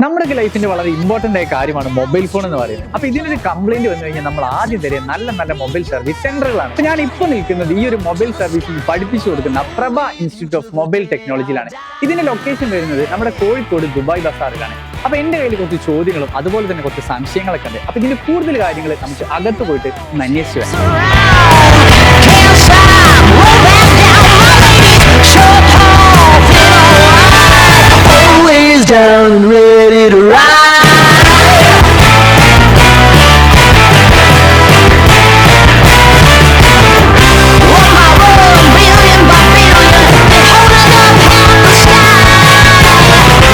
നമ്മുടെ ലൈഫിന്റെ വളരെ ഇമ്പോർട്ടന്റ് ആയ കാര്യമാണ് മൊബൈൽ ഫോൺ എന്ന് പറയുന്നത്. അപ്പൊ ഇതിനൊരു കംപ്ലൈന്റ് വന്നു കഴിഞ്ഞാൽ നമ്മൾ ആദ്യം തരിക നല്ല നല്ല മൊബൈൽ സർവീസ് സെന്ററുകളാണ്. അപ്പൊ ഞാൻ ഇപ്പോൾ നിൽക്കുന്നത് ഈ ഒരു മൊബൈൽ സർവീസിൽ പഠിപ്പിച്ചു കൊടുക്കുന്ന പ്രഭ ഇൻസ്റ്റിറ്റ്യൂട്ട് ഓഫ് മൊബൈൽ ടെക്നോളജിയിലാണ്. ഇതിന്റെ ലൊക്കേഷൻ വരുന്നത് നമ്മുടെ കോഴിക്കോട് ദുബായ് ബസാറിലാണ്. അപ്പൊ എന്റെ കയ്യിൽ കുറച്ച് ചോദ്യങ്ങളും അതുപോലെ തന്നെ കുറച്ച് സംശയങ്ങളൊക്കെ ഉണ്ട്. അപ്പൊ ഇതിന്റെ കൂടുതൽ കാര്യങ്ങൾ നമുക്ക് അകത്ത് പോയിട്ട് ഒന്ന് അന്വേഷിച്ചു വരാം. Down and ready to ride. On my road, billion by billion, and holding up in the sky.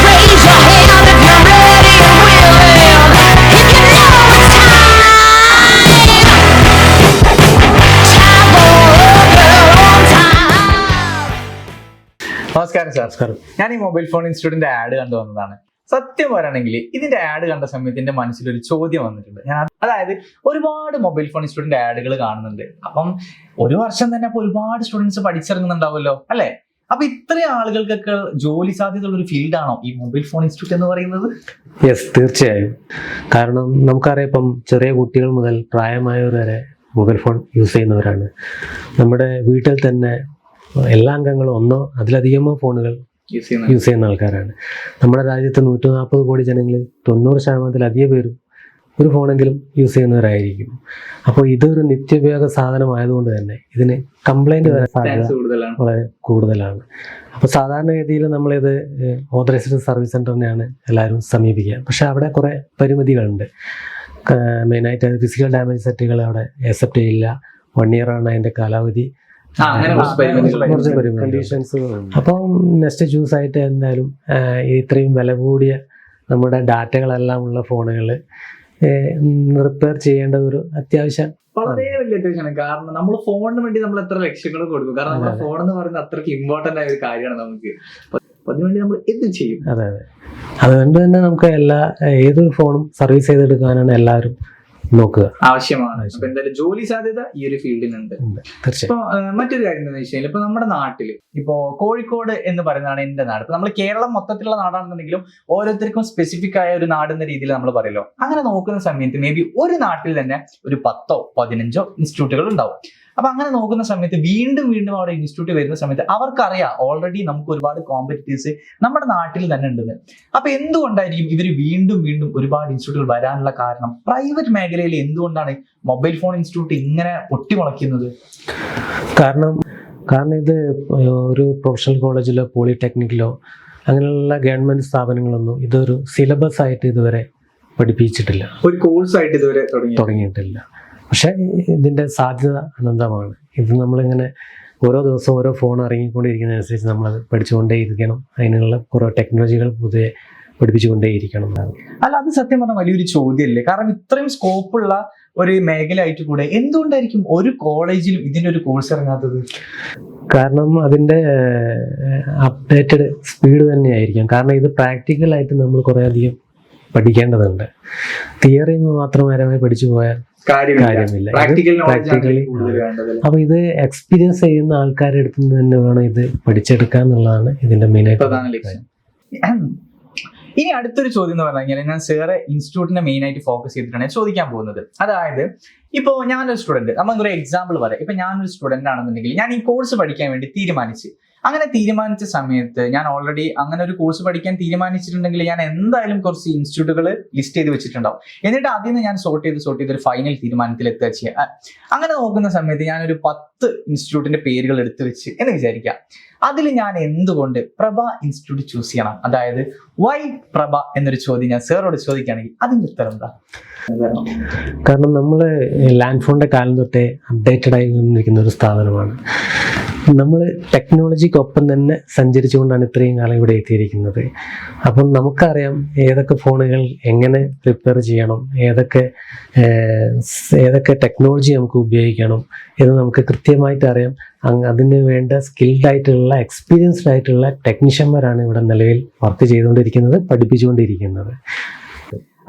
Raise your hand if you're ready and willing. If you know it's time for a good time. നമസ്കാരം sir. ഞാൻ ഈ mobile phone ഇൻസ്റ്റിറ്റ്യൂട്ടിന്റെ add കണ്ടു വന്നതാണ്. സത്യം പറയുകയാണെങ്കിൽ ഇതിന്റെ add കണ്ട സമയത്ത് എന്റെ മനസ്സിലൊരു ചോദ്യം വന്നിട്ടുണ്ട്. അതായത് ഒരുപാട് മൊബൈൽ ഫോൺ ഇൻസ്റ്റിറ്റ്യൂട്ടിന്റെ ആഡുകൾ കാണുന്നുണ്ട്. അപ്പം ഒരു വർഷം തന്നെ അപ്പൊ ഒരുപാട് സ്റ്റുഡൻസ് പഠിച്ചിറങ്ങുന്നുണ്ടാവുമല്ലോ അല്ലെ? അപ്പൊ ഇത്രയും ആളുകൾക്കൊക്കെ ജോലി സാധ്യതയുള്ള ഒരു ഫീൽഡാണോ ഈ മൊബൈൽ ഫോൺ ഇൻസ്റ്റിറ്റ്യൂട്ട് എന്ന് പറയുന്നത്? യെസ്, തീർച്ചയായും. കാരണം നമുക്കറിയാം, ഇപ്പം ചെറിയ കുട്ടികൾ മുതൽ പ്രായമായവർ വരെ മൊബൈൽ ഫോൺ യൂസ് ചെയ്യുന്നവരാണ്. നമ്മുടെ വീട്ടിൽ തന്നെ എല്ലാ അംഗങ്ങളും ഒന്നോ അതിലധികമോ ഫോണുകൾ യൂസ് ചെയ്യുന്ന ആൾക്കാരാണ്. നമ്മുടെ രാജ്യത്ത് 140 കോടി ജനങ്ങളിൽ 90% പേരും ഒരു ഫോണെങ്കിലും യൂസ് ചെയ്യുന്നവരായിരിക്കും. അപ്പോൾ ഇതൊരു നിത്യോപയോഗ സാധനമായതുകൊണ്ട് തന്നെ ഇതിന് കംപ്ലൈൻറ്റ് വരാൻ സാധ്യത വളരെ കൂടുതലാണ്. അപ്പോൾ സാധാരണഗതിയിൽ നമ്മളിത് ഓതറൈസ്ഡ് സർവീസ് സെൻ്ററിനെയാണ് എല്ലാവരും സമീപിക്കുക. പക്ഷേ അവിടെ കുറേ പരിമിതികളുണ്ട്. മെയിനായിട്ട് ഫിസിക്കൽ ഡാമേജ് സെറ്റുകൾ അവിടെ അക്സെപ്റ്റ് ചെയ്യില്ല. 1 year അതിൻ്റെ കാലാവധി. അപ്പം നെക്സ്റ്റ് ചൂസ് ആയിട്ട് എന്തായാലും ഇത്രയും വില കൂടിയ നമ്മുടെ ഡാറ്റകളെല്ലാം ഉള്ള ഫോണുകൾ റിപ്പയർ ചെയ്യേണ്ടത് ഒരു അത്യാവശ്യം വളരെ വലിയ അത്യാവശ്യമാണ്. കാരണം നമ്മൾ ഫോണിന് വേണ്ടി നമ്മൾ എത്ര ലക്ഷങ്ങൾ കൊടുക്കും. കാരണം നമ്മുടെ ഫോൺ എന്ന് പറയുന്നത് അത്രയ്ക്ക് ഇമ്പോർട്ടന്റ് ആയ ഒരു കാര്യമാണ് നമുക്ക്. അതിനുവേണ്ടി നമ്മൾ എന്ത് ചെയ്യും? അതെ. അതുകൊണ്ട് തന്നെ നമുക്ക് ഏതൊരു ഫോണും സർവീസ് ചെയ്തെടുക്കാനാണ് എല്ലാവരും നോക്കുക, ആവശ്യമാണ്. അപ്പൊ എന്തായാലും ജോലി സാധ്യത ഈ ഒരു ഫീൽഡിനുണ്ട്. ഇപ്പൊ മറ്റൊരു കാര്യം എന്താണെന്ന് വെച്ചാൽ, ഇപ്പൊ നമ്മുടെ നാട്ടില് ഇപ്പോ കോഴിക്കോട് എന്ന് പറയുന്നതാണ് എന്റെ നാട്. ഇപ്പൊ നമ്മൾ കേരളം മൊത്തത്തിലുള്ള നാടാണെന്നുണ്ടെങ്കിലും ഓരോരുത്തർക്കും സ്പെസിഫിക് ആയ ഒരു നാട് എന്ന രീതിയിൽ നമ്മൾ പറയല്ലോ. അങ്ങനെ നോക്കുന്ന സമയത്ത് മേ ബി ഒരു നാട്ടിൽ തന്നെ ഒരു 10 or 15 ഇൻസ്റ്റിറ്റ്യൂട്ടുകൾ ഉണ്ടാവും. അപ്പൊ അങ്ങനെ നോക്കുന്ന സമയത്ത് വീണ്ടും അവിടെ ഇൻസ്റ്റിറ്റ്യൂട്ട് വരുന്ന സമയത്ത് അവർക്കറിയാം ഓൾറെഡി നമുക്ക് ഒരുപാട് കോമ്പറ്റീറ്റേഴ്സ് നമ്മുടെ നാട്ടിൽ തന്നെ ഉണ്ടെന്ന്. അപ്പൊ എന്തുകൊണ്ടായിരിക്കും ഇവർ വീണ്ടും ഒരുപാട് ഇൻസ്റ്റിറ്റ്യൂട്ടുകൾ വരാനുള്ള കാരണം? പ്രൈവറ്റ് മേഖലയിൽ എന്തുകൊണ്ടാണ് മൊബൈൽ ഫോൺ ഇൻസ്റ്റിറ്റ്യൂട്ട് ഇങ്ങനെ പൊട്ടിമുളയ്ക്കുന്നത്? കാരണം ഇത് ഒരു പ്രൊഫഷണൽ കോളേജിലോ പോളിടെക്നിക്കിലോ അങ്ങനെയുള്ള ഗവൺമെന്റ് സ്ഥാപനങ്ങളൊന്നും ഇതൊരു സിലബസ് ആയിട്ട് ഇതുവരെ പഠിപ്പിച്ചിട്ടില്ല, ഒരു കോഴ്സ് ആയിട്ട് ഇതുവരെ തുടങ്ങിയിട്ടില്ല. പക്ഷെ ഇതിന്റെ സാധ്യത അനന്തമാണ്. ഇത് നമ്മളിങ്ങനെ ഓരോ ദിവസവും ഓരോ ഫോൺ ഇറങ്ങിക്കൊണ്ടിരിക്കുന്നതനുസരിച്ച് നമ്മളത് പഠിച്ചുകൊണ്ടേയിരിക്കണം. അതിനുള്ള കുറേ ടെക്നോളജികൾ പുതിയ പഠിപ്പിച്ചുകൊണ്ടേയിരിക്കണം. അല്ല, അത് സത്യം പറഞ്ഞാൽ വലിയൊരു ചോദ്യമല്ലേ? കാരണം ഇത്രയും സ്കോപ്പുള്ള ഒരു മേഖല ആയിട്ട് കൂടെ എന്തുകൊണ്ടായിരിക്കും ഒരു കോളേജിലും ഇതിന്റെ ഒരു കോഴ്സ് ഇറങ്ങാത്തത്? കാരണം അതിന്റെ അപ്ഡേറ്റഡ് സ്പീഡ് തന്നെയായിരിക്കും. കാരണം ഇത് പ്രാക്ടിക്കലായിട്ട് നമ്മൾ കുറേ അധികം പഠിക്കേണ്ടതുണ്ട്. തിയറി മാത്രപരമായി പഠിച്ചു പോയാൽ കാര്യമില്ല. പ്രാക്ടിക്കലി. അപ്പൊ ഇത് എക്സ്പീരിയൻസ് ചെയ്യുന്ന ആൾക്കാരുടെ അടുത്ത് നിന്ന് തന്നെ വേണം ഇത് പഠിച്ചെടുക്കുക എന്നുള്ളതാണ് ഇതിന്റെ മെയിനായിട്ട് ലക്ഷ്യം. ഇനി അടുത്തൊരു ചോദ്യം എന്ന് പറഞ്ഞു കഴിഞ്ഞാൽ, ഞാൻ സാറെ ഇൻസ്റ്റിറ്റ്യൂട്ടിനെ മെയിൻ ആയിട്ട് ഫോക്കസ് ചെയ്തിട്ടാണ് ചോദിക്കാൻ പോകുന്നത്. അതായത് ഇപ്പോ ഞാനൊരു സ്റ്റുഡന്റ്, നമുക്കൊരു എക്സാമ്പിൾ പറയാം. ഇപ്പൊ ഞാനൊരു സ്റ്റുഡന്റ് ആണെന്നുണ്ടെങ്കിൽ ഞാൻ ഈ കോഴ്സ് പഠിക്കാൻ വേണ്ടി തീരുമാനിച്ച സമയത്ത് ഞാൻ ഓൾറെഡി അങ്ങനെ ഒരു കോഴ്സ് പഠിക്കാൻ തീരുമാനിച്ചിട്ടുണ്ടെങ്കിൽ ഞാൻ എന്തായാലും കുറച്ച് ഇൻസ്റ്റിറ്റ്യൂട്ടുകൾ ലിസ്റ്റ് ചെയ്ത് വെച്ചിട്ടുണ്ടാവും. എന്നിട്ട് അതിൽ നിന്ന് ഞാൻ സോർട്ട് ചെയ്ത് ഒരു ഫൈനൽ തീരുമാനത്തിൽ എത്തുക ചെയ്യുക. അങ്ങനെ നോക്കുന്ന സമയത്ത് ഞാനൊരു 10 ഇൻസ്റ്റിറ്റ്യൂട്ടിന്റെ പേരുകൾ എടുത്തു വെച്ച് എന്ന് വിചാരിക്കാം. അതിൽ ഞാൻ എന്തുകൊണ്ട് പ്രഭ ഇൻസ്റ്റിറ്റ്യൂട്ട് ചൂസ് ചെയ്യണം? അതായത് വൈ പ്രഭ എന്നൊരു ചോദ്യം ഞാൻ സാറോട് ചോദിക്കുകയാണെങ്കിൽ അതിന്റെ ഉത്തരം എന്താ? കാരണം നമ്മൾ ലാൻഡ് ഫോണിന്റെ കാലം തൊട്ടേ അപ്ഡേറ്റഡ് ആയി വന്നിരിക്കുന്ന ഒരു സ്ഥാപനമാണ്. നമ്മൾ ടെക്നോളജിക്കൊപ്പം തന്നെ സഞ്ചരിച്ചുകൊണ്ടാണ് ഇത്രയും കാലം ഇവിടെ എത്തിയിരിക്കുന്നത്. അപ്പം നമുക്കറിയാം ഏതൊക്കെ ഫോണുകൾ എങ്ങനെ റിപ്പയർ ചെയ്യണം, ഏതൊക്കെ ടെക്നോളജി നമുക്ക് ഉപയോഗിക്കണം എന്ന് നമുക്ക് കൃത്യമായിട്ട് അറിയാം. അതിന് വേണ്ട സ്കിൽഡ് ആയിട്ടുള്ള എക്സ്പീരിയൻസ്ഡ് ആയിട്ടുള്ള ടെക്നീഷ്യന്മാരാണ് ഇവിടെ നിലവിൽ വർക്ക് ചെയ്തുകൊണ്ടിരിക്കുന്നത്, പഠിപ്പിച്ചുകൊണ്ടിരിക്കുന്നത്.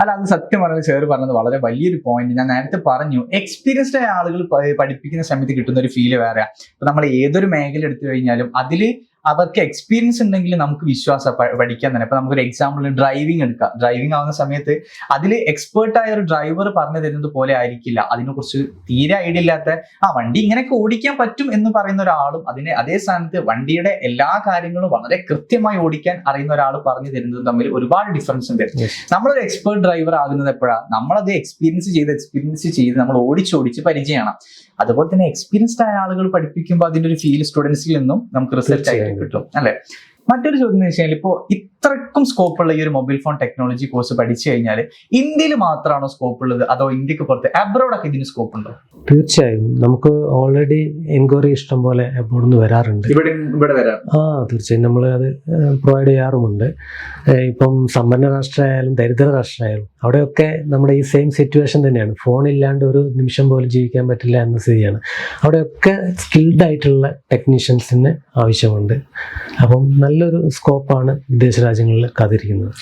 അല്ല, അത് സത്യം പറഞ്ഞ സാർ പറഞ്ഞത് വളരെ വലിയൊരു പോയിന്റ്. ഞാൻ നേരത്തെ പറഞ്ഞു, എക്സ്പീരിയൻസ്ഡ് ആയ ആളുകൾ പഠിപ്പിക്കുന്ന സമയത്ത് കിട്ടുന്ന ഒരു ഫീല് വേറെ. ഇപ്പൊ നമ്മൾ ഏതൊരു മേഖല എടുത്തു കഴിഞ്ഞാലും അതിൽ അവർക്ക് എക്സ്പീരിയൻസ് ഉണ്ടെങ്കിൽ നമുക്ക് വിശ്വാസം പഠിക്കാൻ തന്നെ. ഇപ്പൊ നമുക്കൊരു എക്സാമ്പിൾ ഡ്രൈവിംഗ് എടുക്കാം. ഡ്രൈവിംഗ് ആവുന്ന സമയത്ത് അതിൽ എക്സ്പേർട്ട് ആയ ഒരു ഡ്രൈവർ പറഞ്ഞു തരുന്നത് പോലെ ആയിരിക്കില്ല അതിനെക്കുറിച്ച് തീരെ ഐഡിയ ഇല്ലാത്ത വണ്ടി ഇങ്ങനെയൊക്കെ ഓടിക്കാൻ പറ്റും എന്ന് പറയുന്ന ഒരാളും അതേ സ്ഥാനത്ത് വണ്ടിയുടെ എല്ലാ കാര്യങ്ങളും വളരെ കൃത്യമായി ഓടിക്കാൻ അറിയുന്ന ഒരാൾ പറഞ്ഞു തരുന്നതും തമ്മിൽ ഒരുപാട് ഡിഫറൻസ് ഉണ്ട്. നമ്മളൊരു എക്സ്പേർട്ട് ഡ്രൈവർ ആകുന്നത് എപ്പോഴാണ്? നമ്മളത് എക്സ്പീരിയൻസ് ചെയ്ത് നമ്മൾ ഓടിച്ച് പരിചയമാണ്. അതുപോലെ തന്നെ എക്സ്പീരിയൻസ്ഡ് ആയ ആളുകൾ പഠിപ്പിക്കുമ്പോൾ അതിന്റെ ഒരു ഫീൽ സ്റ്റുഡൻസിൽ നിന്നും നമുക്ക് റിസൾട്ട് ആയിട്ട് കിട്ടും അല്ലെ. മറ്റൊരു ചോദ്യം എന്ന് വെച്ചാൽ ഇപ്പോൾ ഇത്രക്കും സ്കോപ്പ് ഉള്ള ഈ ഒരു മൊബൈൽ ഫോൺ ടെക്നോളജി കോഴ്സ് പഠിച്ചു കഴിഞ്ഞാൽ ഇന്ത്യയിൽ മാത്രമാണോ സ്കോപ്പ് ഉള്ളത്, അതോ ഇന്ത്യക്ക് പുറത്ത് അബ്രോഡൊക്കെ ഇതിന് സ്കോപ്പ് ഉണ്ടോ? തീർച്ചയായും നമുക്ക് ഓൾറെഡി എൻക്വയറി ഇഷ്ടം പോലെ അബ്രോഡ് നിന്ന് വരാറുണ്ട്. ഇവിടെ വരാം. തീർച്ചയായും നമ്മൾ അത് പ്രൊവൈഡ് ചെയ്യാറുമുണ്ട്. ഇപ്പം സമ്പന്ന രാഷ്ട്രമായാലും ദരിദ്ര രാഷ്ട്രമായാലും അവിടെയൊക്കെ നമ്മുടെ ഈ സെയിം സിറ്റുവേഷൻ തന്നെയാണ്. ഫോണില്ലാണ്ട് ഒരു നിമിഷം പോലും ജീവിക്കാൻ പറ്റില്ല എന്ന സ്ഥിതിയാണ്. അവിടെയൊക്കെ സ്കിൽഡ് ആയിട്ടുള്ള ടെക്നീഷ്യൻസിന് ആവശ്യമുണ്ട്. അപ്പം നല്ലൊരു സ്കോപ്പാണ് വിദേശ രാജ്യങ്ങളിൽ കാത്തിരിക്കുന്നത്.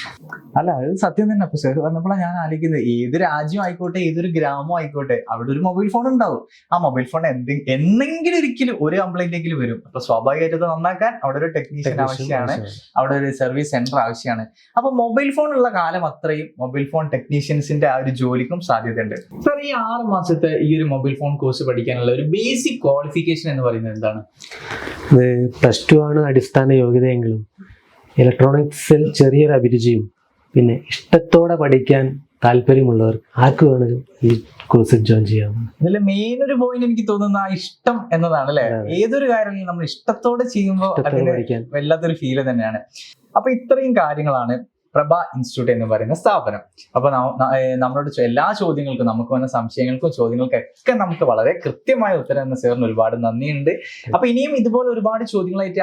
അല്ല, അത് സത്യം തന്നെ. അപ്പൊ സാർ പറഞ്ഞപ്പോഴാണ് ഞാൻ ആലോചിക്കുന്നത്, ഏത് രാജ്യം ആയിക്കോട്ടെ, ഏതൊരു ഗ്രാമം ആയിക്കോട്ടെ, അവിടെ ഒരു മൊബൈൽ ഫോൺ ഉണ്ടാവും. ആ മൊബൈൽ ഫോൺ എന്തെങ്കിലും ഒരിക്കലും ഒരു കംപ്ലൈന്റ് എങ്കിലും വരും. അപ്പൊ സ്വാഭാവികമായിട്ട് അത് നന്നാക്കാൻ അവിടെ ഒരു ടെക്നീഷ്യൻ ആവശ്യമാണ്, അവിടെ ഒരു സർവീസ് സെന്റർ ആവശ്യമാണ്. അപ്പൊ മൊബൈൽ ഫോൺ ഉള്ള കാലം അത്രയും മൊബൈൽ ഫോൺ ടെക്നീഷ്യൻസിന്റെ ആ ഒരു ജോലിക്കും സാധ്യതയുണ്ട്. സാർ, ഈ 6 മാസത്തെ ഈ ഒരു മൊബൈൽ ഫോൺ കോഴ്സ് പഠിക്കാനുള്ള ഒരു ബേസിക് ക്വാളിഫിക്കേഷൻ എന്ന് പറയുന്നത് എന്താണ്? +2 ആണ് അടിസ്ഥാന യോഗ്യതയെങ്കിലും ഇലക്ട്രോണിക്സിൽ ചെറിയൊരു അഭിരുചിയും പിന്നെ ഇഷ്ടത്തോടെ പഠിക്കാൻ താല്പര്യമുള്ളവർ ആർക്ക് വേണമെങ്കിലും ഈ കോഴ്സിൽ ജോയിൻ ചെയ്യാം. ഇതിലെ മെയിൻ ഒരു പോയിന്റ് എനിക്ക് തോന്നുന്ന ആ ഇഷ്ടം എന്നതാണ് അല്ലെ. ഏതൊരു കാര്യം നമ്മൾ ഇഷ്ടത്തോടെ ചെയ്യുമ്പോൾ അതിന് വല്ലാത്തൊരു ഫീല് തന്നെയാണ്. അപ്പൊ ഇത്രയും കാര്യങ്ങളാണ് പ്രഭ ഇൻസ്റ്റിറ്റ്യൂട്ട് എന്ന് പറയുന്ന സ്ഥാപനം. അപ്പൊ നമ്മളോട് എല്ലാ ചോദ്യങ്ങൾക്കും, നമുക്ക് വന്ന സംശയങ്ങൾക്കും ചോദ്യങ്ങൾക്കൊക്കെ നമുക്ക് വളരെ കൃത്യമായ ഉത്തരം എന്ന സാറിന് ഒരുപാട് നന്ദിയുണ്ട്. അപ്പൊ ഇനിയും ഇതുപോലെ ഒരുപാട് ചോദ്യങ്ങളായിട്ട്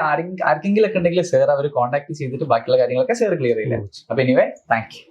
ആർക്കെങ്കിലും ഒക്കെ ഉണ്ടെങ്കിൽ സാർ അവർ കോൺടാക്ട് ചെയ്തിട്ട് ബാക്കിയുള്ള കാര്യങ്ങളൊക്കെ സാർ ക്ലിയർ ചെയ്യില്ല. അപ്പൊ എനിവേ താങ്ക് യു.